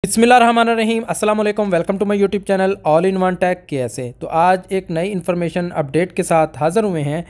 बिस्मिल्लाहिर्रहमानिर्रहीम अस्सलाम वालेकुम। Welcome to my YouTube channel all in one tech कैसे। तो आज एक नई इन्फॉर्मेशन अपडेट के साथ हाज़िर हुए हैं।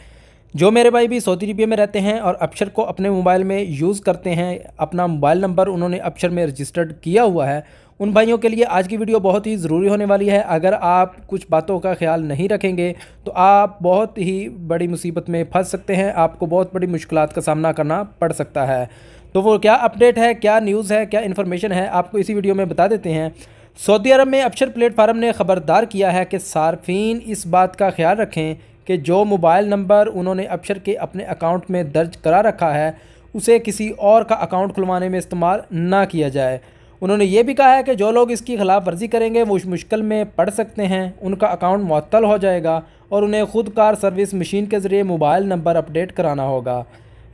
जो मेरे भाई भी सऊदी अरबिया में रहते हैं और अपशर को अपने मोबाइल में यूज़ करते हैं, अपना मोबाइल नंबर उन्होंने अपशर में रजिस्टर्ड किया हुआ है, उन भाइयों के लिए आज की वीडियो बहुत ही ज़रूरी होने वाली है। अगर आप कुछ बातों का ख्याल नहीं रखेंगे तो आप बहुत ही बड़ी मुसीबत में फंस सकते हैं, आपको बहुत बड़ी मुश्किलात का सामना करना पड़ सकता है। तो वो क्या अपडेट है, क्या न्यूज़ है, क्या इन्फॉर्मेशन है, आपको इसी वीडियो में बता देते हैं। सऊदी अरब में अपशर प्लेटफार्म ने ख़बरदार किया है कि सार्फिन इस बात का ख्याल रखें कि जो मोबाइल नंबर उन्होंने अपशर के अपने अकाउंट में दर्ज करा रखा है उसे किसी और का अकाउंट खुलवाने में इस्तेमाल ना किया जाए। उन्होंने ये भी कहा है कि जो लोग इसकी खिलाफ वर्जी करेंगे वो मुश्किल में पड़ सकते हैं, उनका अकाउंट मुअत्तल हो जाएगा और उन्हें खुद कार सर्विस मशीन के ज़रिए मोबाइल नंबर अपडेट कराना होगा।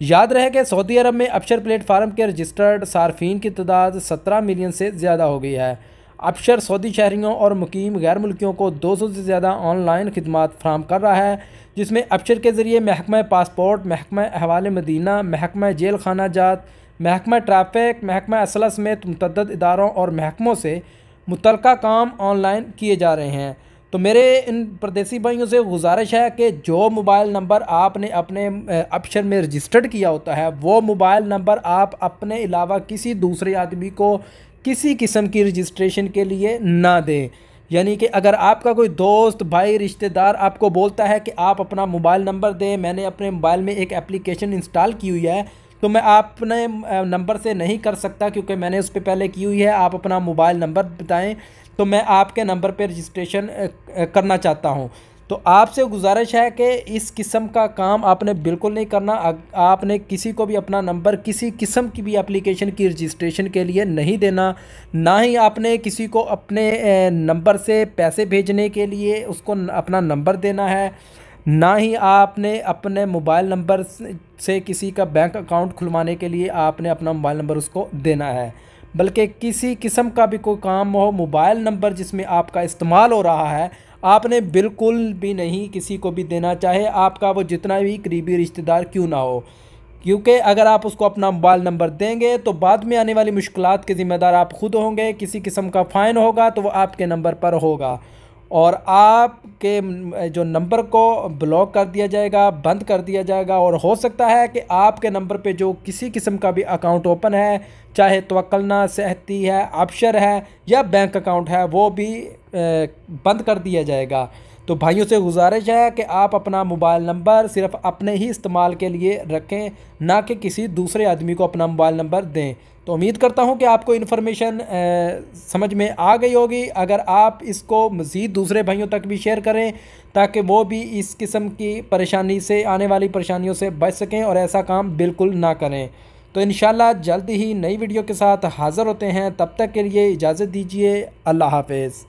याद रहे कि सऊदी अरब में अपशर प्लेटफार्म के रजिस्टर्ड सार्फिन की तादाद 17 मिलियन से ज़्यादा हो गई है। अपशर सऊदी शहरियों और मुकीम गैर मुल्कियों को 200 से ज़्यादा ऑनलाइन खिदमात फराहम कर रहा है, जिसमें अपशर के ज़रिए महकमा पासपोर्ट, महकमा अहवाल मदीना, महकमा जेल खाना जात, महकमा ट्रैफिक, महकमा असला समेत मुतअद्दिद इदारों और महकमों से मुतल्लिका काम ऑनलाइन किए जा रहे हैं। तो मेरे इन परदेसी भाइयों से गुजारिश है कि जो मोबाइल नंबर आपने अपने अपशर में रजिस्टर्ड किया होता है वो मोबाइल नंबर आप अपने अलावा किसी दूसरे आदमी को किसी किस्म की रजिस्ट्रेशन के लिए ना दें। यानी कि अगर आपका कोई दोस्त, भाई, रिश्तेदार आपको बोलता है कि आप अपना मोबाइल नंबर दें, मैंने अपने मोबाइल में एक एप्लीकेशन इंस्टॉल की हुई है तो मैं अपने नंबर से नहीं कर सकता क्योंकि मैंने उस पर पहले की हुई है, आप अपना मोबाइल नंबर बताएं तो मैं आपके नंबर पर रजिस्ट्रेशन करना चाहता हूं। तो आपसे गुजारिश है कि इस किस्म का काम आपने बिल्कुल नहीं करना। आपने किसी को भी अपना नंबर किसी किस्म की भी एप्लीकेशन की रजिस्ट्रेशन के लिए नहीं देना। ना ही आपने किसी को अपने नंबर से पैसे भेजने के लिए उसको अपना नंबर देना है, ना ही आपने अपने मोबाइल नंबर से किसी का बैंक अकाउंट खुलवाने के लिए आपने अपना मोबाइल नंबर उसको देना है। बल्कि किसी किस्म का भी कोई काम हो, मोबाइल नंबर जिसमें आपका इस्तेमाल हो रहा है आपने बिल्कुल भी नहीं किसी को भी देना, चाहे आपका वो जितना भी करीबी रिश्तेदार क्यों ना हो। क्योंकि अगर आप उसको अपना मोबाइल नंबर देंगे तो बाद में आने वाली मुश्किलात के ज़िम्मेदार आप खुद होंगे। किसी किस्म का फ़ाइन होगा तो वो आपके नंबर पर होगा और आपके जो नंबर को ब्लॉक कर दिया जाएगा, बंद कर दिया जाएगा। और हो सकता है कि आपके नंबर पे जो किसी किस्म का भी अकाउंट ओपन है, चाहे तवक्कलना, सेहती है, अपशर है या बैंक अकाउंट है, वो भी बंद कर दिया जाएगा। तो भाइयों से गुजारिश है कि आप अपना मोबाइल नंबर सिर्फ अपने ही इस्तेमाल के लिए रखें, ना कि किसी दूसरे आदमी को अपना मोबाइल नंबर दें। तो उम्मीद करता हूं कि आपको इन्फॉर्मेशन समझ में आ गई होगी। अगर आप इसको मज़ीद दूसरे भाइयों तक भी शेयर करें ताकि वो भी इस किस्म की परेशानी से, आने वाली परेशानियों से बच सकें और ऐसा काम बिल्कुल ना करें। तो इंशाल्लाह जल्द ही नई वीडियो के साथ हाज़िर होते हैं, तब तक के लिए इजाज़त दीजिए। अल्लाह हाफ़िज़।